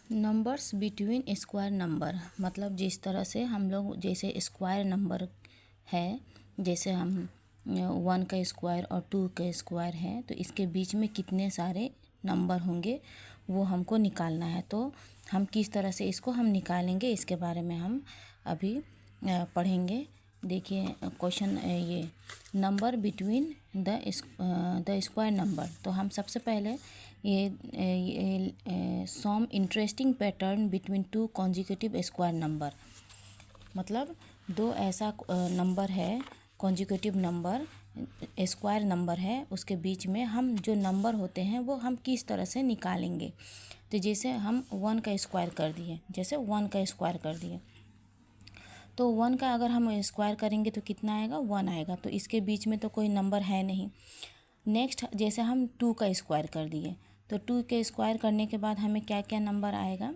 Numbers between square number, मतलब जिस तरह से हम लोग जैसे स्क्वायर नंबर है, जैसे हम 1 का स्क्वायर और 2 का स्क्वायर है, तो इसके बीच में कितने सारे नंबर होंगे वो हमको निकालना है। तो हम किस तरह से इसको हम निकालेंगे, इसके बारे में हम अभी पढ़ेंगे। देखिए क्वेश्चन ये number between the square number. तो हम सबसे पहले ये some interesting pattern between two consecutive square number, मतलब दो ऐसा नंबर है, कॉन्जिक्यूटिव नंबर स्क्वायर नंबर है, उसके बीच में हम जो नंबर होते हैं वो हम किस तरह से निकालेंगे। तो जैसे हम 1 का स्क्वायर कर दिए, जैसे 1 का स्क्वायर कर दिए, तो 1 का अगर हम स्क्वायर करेंगे तो कितना आएगा, 1 आएगा। तो इसके बीच में तो कोई नंबर है नहीं। नेक्स्ट जैसे हम 2 का स्क्वायर कर दिए, तो 2 के स्क्वायर करने के बाद हमें क्या क्या नंबर आएगा,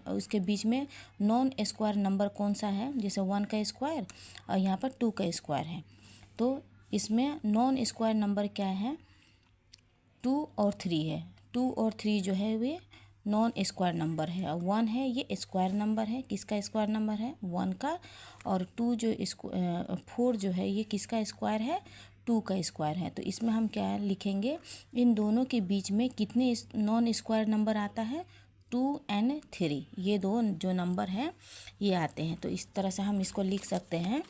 उसके बीच में नॉन स्क्वायर नंबर कौन सा है, जैसे 1 का स्क्वायर और यहाँ पर 2 का स्क्वायर है। तो इसमें नॉन स्क्वायर नंबर क्या है, 2 और 3 है। 2 और 3 जो है वे नॉन स्क्वायर नंबर है, और 1 है ये स्क्वायर नंबर है। किसका स्क्वायर नंबर है, 1 का। और 2 जो 4 जो है ये किसका स्क्वायर है, 2 का स्क्वायर है। तो इसमें हम क्या लिखेंगे, इन दोनों के बीच में कितने नॉन स्क्वायर नंबर आता है, 2 और 3, ये दो जो नंबर हैं ये आते हैं। तो इस तरह से हम इसको लिख सकते हैं,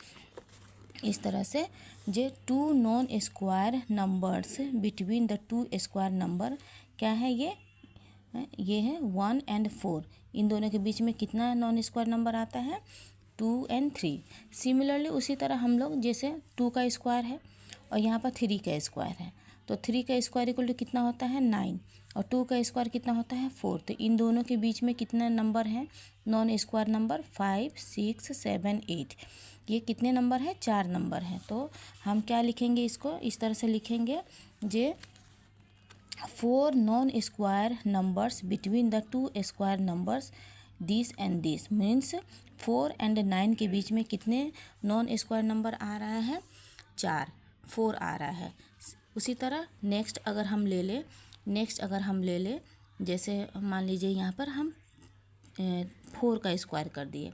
इस तरह से जे 2 non square numbers between the 2 square number क्या है, ये है 1 और 4। इन दोनों के बीच में कितना नॉन स्क्वायर नंबर आता है, 2 और 3। सिमिलरली उसी तरह हम लोग जैसे 2 का स्क्वायर है और यहाँ पर 3 का स्क्वायर है, तो 3 का स्क्वायर इक्वल टू कितना होता है, 9, और 2 का स्क्वायर कितना होता है, 4। तो इन दोनों के बीच में कितने नंबर हैं नॉन स्क्वायर नंबर, 5, 6, 7, 8। ये कितने नंबर है, 4 नंबर हैं। तो हम क्या लिखेंगे, इसको इस तरह से लिखेंगे, जे 4 non square numbers between the 2 square numbers this and this, means 4 और 9 के बीच में कितने नॉन स्क्वायर नंबर आ रहा है, 4 आ रहा है। उसी तरह नेक्स्ट अगर हम ले ले जैसे मान लीजिए यहाँ पर हम 4 का स्क्वायर कर दिए,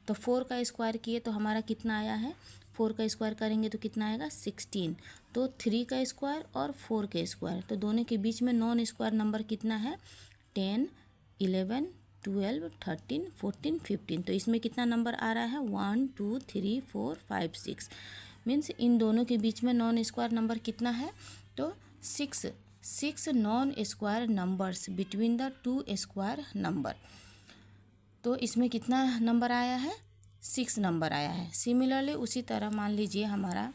तो 4 का स्क्वायर किए तो हमारा कितना आया है, 4 का स्क्वायर करेंगे तो कितना आएगा, 16। तो 3 का स्क्वायर और 4 का स्क्वायर, तो दोनों के बीच में नॉन स्क्वायर नंबर कितना है, 10, 11, 12, 13, 14, 15। तो इसमें कितना नंबर आ रहा है, 1, 2, 3, 4, 5, 6। मीन्स इन दोनों के बीच में नॉन स्क्वायर नंबर कितना है, तो 6 non square numbers between the 2 square number. तो इसमें कितना नंबर आया है, 6 नंबर आया है। सिमिलरली उसी तरह मान लीजिए हमारा,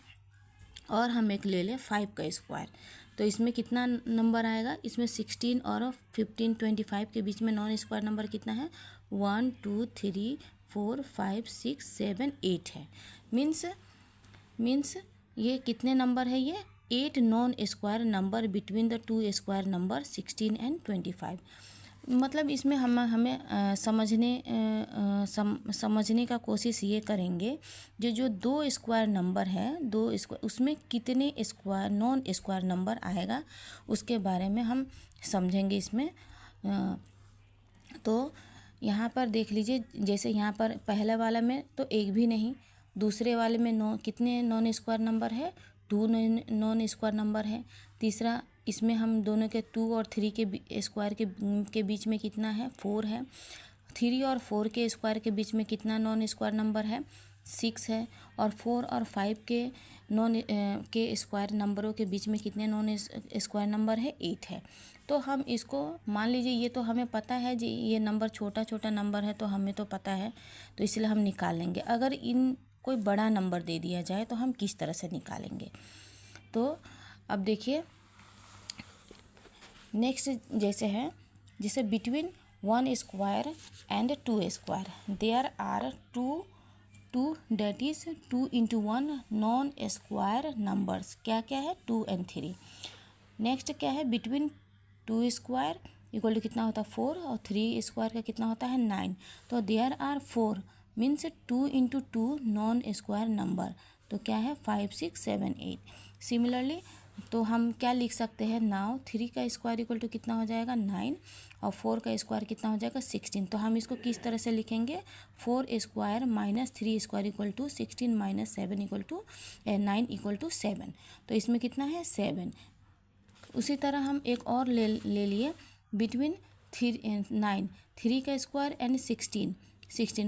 और हम एक ले लें 5 का स्क्वायर, तो इसमें कितना नंबर आएगा, इसमें 16 और 15, 25 के बीच में नॉन स्क्वायर नंबर कितना है, 1, 2, 3, 4, 5, 6, 7, 8 है। मीन्स ये कितने नंबर है, ये 8 non square number between the 2 square number 16 और 25। मतलब इसमें हमें समझने का कोशिश ये करेंगे, जो 2 स्क्वायर नंबर है, 2 स्क्वायर, उसमें कितने स्क्वायर नॉन स्क्वायर नंबर आएगा उसके बारे में हम समझेंगे इसमें। तो यहाँ पर देख लीजिए, जैसे यहाँ पर पहले वाला में तो एक भी नहीं, दूसरे वाले में कितने नॉन स्क्वायर नंबर है, 2 नॉन स्क्वायर नंबर है। तीसरा इसमें हम दोनों के 2 और 3 के स्क्वायर के बीच में कितना है, 4 है। 3 और 4 के स्क्वायर के बीच में कितना नॉन स्क्वायर नंबर है, 6 है। और 4 और 5 के स्क्वायर नंबरों के बीच में कितने नॉन स्क्वायर नंबर है, 8 है। तो हम इसको मान लीजिए, ये तो हमें पता है जी, ये नंबर छोटा छोटा नंबर है तो हमें तो पता है, तो इसलिए हम निकाल लेंगे। अगर इन कोई बड़ा नंबर दे दिया जाए तो हम किस तरह से निकालेंगे। तो अब देखिए नेक्स्ट जैसे है, जैसे between 1 square and 2 square there are two that is 2 into 1 non square numbers. क्या क्या है, 2 और 3। नेक्स्ट क्या है, बिटवीन 2 स्क्वायर इक्वल टू कितना होता है, 4, और 3 स्क्वायर का कितना होता है, 9। तो there are 4 means 2 into 2 non square number. तो क्या है, 5, 6, 7, 8। सिमिलरली तो हम क्या लिख सकते हैं, नाउ 3 का स्क्वायर इक्वल टू कितना हो जाएगा 9 और 4 का स्क्वायर कितना हो जाएगा 16। तो हम इसको किस तरह से लिखेंगे, 4 square minus 3 square equal to 16 minus 7 equal to 9 equal to 7। तो इसमें कितना है 7। उसी तरह हम एक और ले लिए, बिटवीन 9 3 का स्क्वायर एंड 16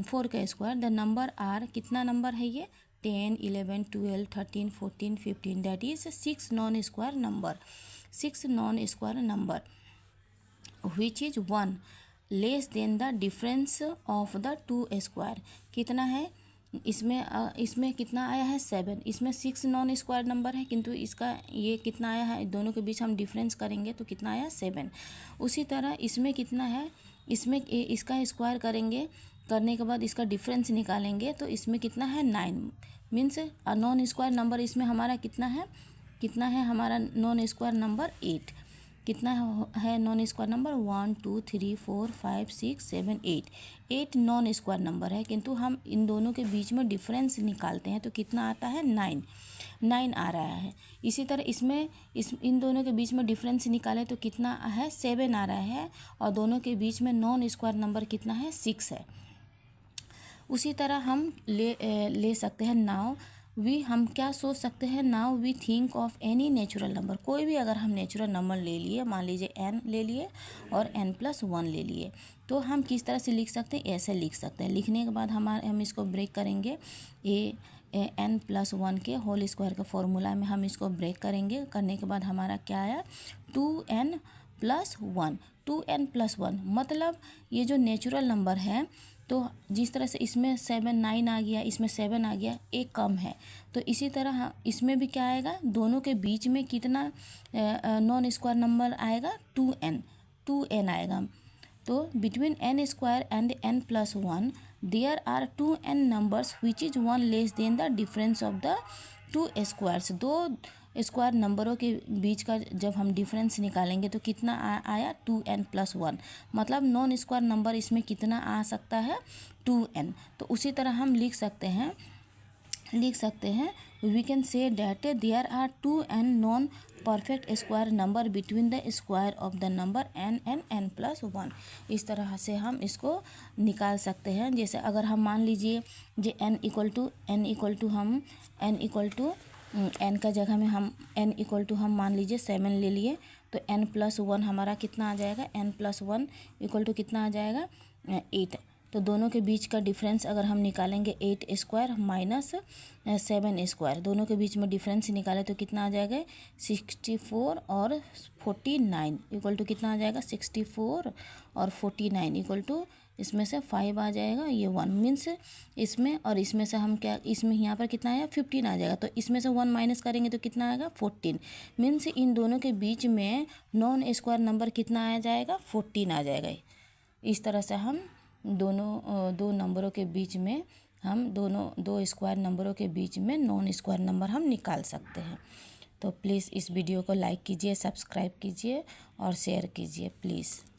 4 का स्क्वायर, द नंबर आर, कितना नंबर है ये 10 11 12 13 14 15, that is 6 non square number, 6 non square number which is 1 less than the difference of the 2 square. कितना है इसमें कितना आया है 7, इसमें 6 नॉन स्क्वायर नंबर है, किंतु इसका ये कितना आया है, दोनों के बीच हम डिफरेंस करेंगे तो कितना आया 7। उसी तरह इसमें कितना है, इसमें इसका स्क्वायर करेंगे, करने के बाद इसका डिफरेंस निकालेंगे तो इसमें कितना है 9, मीन्स नॉन स्क्वायर नंबर इसमें हमारा कितना है हमारा नॉन स्क्वायर नंबर 8। कितना है non square number 1 2 3 4 5 6 7 8 non square number है, किंतु हम इन दोनों के बीच में डिफरेंस निकालते हैं तो कितना आता है 9 आ रहा है। इसी तरह इसमें इन दोनों के बीच में डिफरेंस निकाले तो कितना है 7 आ रहा है, और दोनों के बीच में नॉन स्क्वायर नंबर कितना है 6 है। उसी तरह हम ले सकते हैं, नाउ हम क्या सोच सकते हैं, now we think of any natural number, कोई भी अगर हम नेचुरल नंबर ले लिए, मान लीजिए n ले लिए और n+1 ले लिए, तो हम किस तरह से लिख सकते हैं, ऐसे लिख सकते हैं। लिखने के बाद हम इसको ब्रेक करेंगे, n+1 के होल स्क्वायर का फॉर्मूला में हम इसको ब्रेक करेंगे। करने के बाद हमारा क्या आया 2n+1, 2n+1 मतलब ये जो नेचुरल नंबर है, तो जिस तरह से इसमें 7 9 आ गया, इसमें 7 आ गया, एक कम है, तो इसी तरह इसमें भी क्या आएगा, दोनों के बीच में कितना नॉन स्क्वायर नंबर आएगा 2n आएगा। तो between n square and n+1 there are 2n numbers which is 1 less than the difference of the 2 squares. 2 square नंबरों के बीच का जब हम डिफरेंस निकालेंगे तो कितना आया 2n+1, मतलब नॉन स्क्वायर नंबर इसमें कितना आ सकता है 2n। तो उसी तरह हम लिख सकते हैं we can say that there are 2n non perfect square number between the square of the number n and n+1। इस तरह से हम इसको निकाल सकते हैं। जैसे अगर हम मान लीजिए जे n का जगह में हम n मान लीजिए 7 ले लिए, तो n+1 हमारा कितना आ जाएगा, n+1 इक्वल टू कितना आ जाएगा 8। तो दोनों के बीच का डिफरेंस अगर हम निकालेंगे 8 स्क्वायर माइनस 7 स्क्वायर, दोनों के बीच में डिफरेंस निकाले तो कितना आ जाएगा 64 और 49 इक्वल टू कितना आ जाएगा 64 और 49 इक्वल टू इसमें से 5 आ जाएगा, ये 1 मीन्स इसमें और इसमें से हम क्या, इसमें यहाँ पर कितना आया 15 आ जाएगा, तो इसमें से 1 माइनस करेंगे तो कितना आएगा 14, मीन्स इन दोनों के बीच में नॉन स्क्वायर नंबर कितना आ जाएगा 14 आ जाएगा। इस तरह से हम दो नंबरों के बीच में हम दो स्क्वायर नंबरों के बीच में नॉन स्क्वायर नंबर हम निकाल सकते हैं। तो प्लीज़ इस वीडियो को लाइक कीजिए, सब्सक्राइब कीजिए और शेयर कीजिए प्लीज़।